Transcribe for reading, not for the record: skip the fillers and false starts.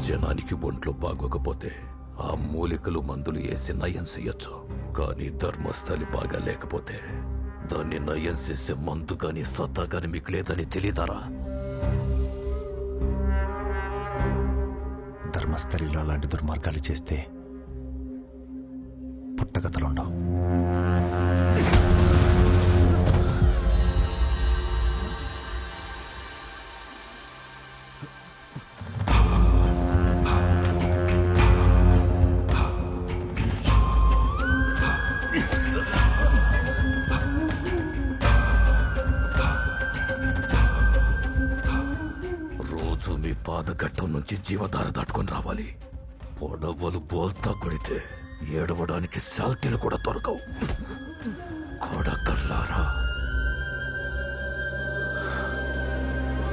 జనానికి ఒంట్లో బాగోకపోతే ఆ మూలికలు మందులు వేసి నయం చెయ్యొచ్చు. కానీ ధర్మస్థలి బాగా లేకపోతే దాన్ని నయం చేసే మందు గాని సత్తా గాని మీకు లేదని తెలియదారా? ధర్మస్థలిలో అలాంటి దుర్మార్గాలు చేస్తే పుట్టగతలుండవు. రోజు మీ పాదఘట్టం నుంచి జీవధార దాటుకొని రావాలి. పొడవలు బోల్తా కొడితే ఏడవడానికి శాల్తీలు కూడా దొరకవు. కొడకల్లారా.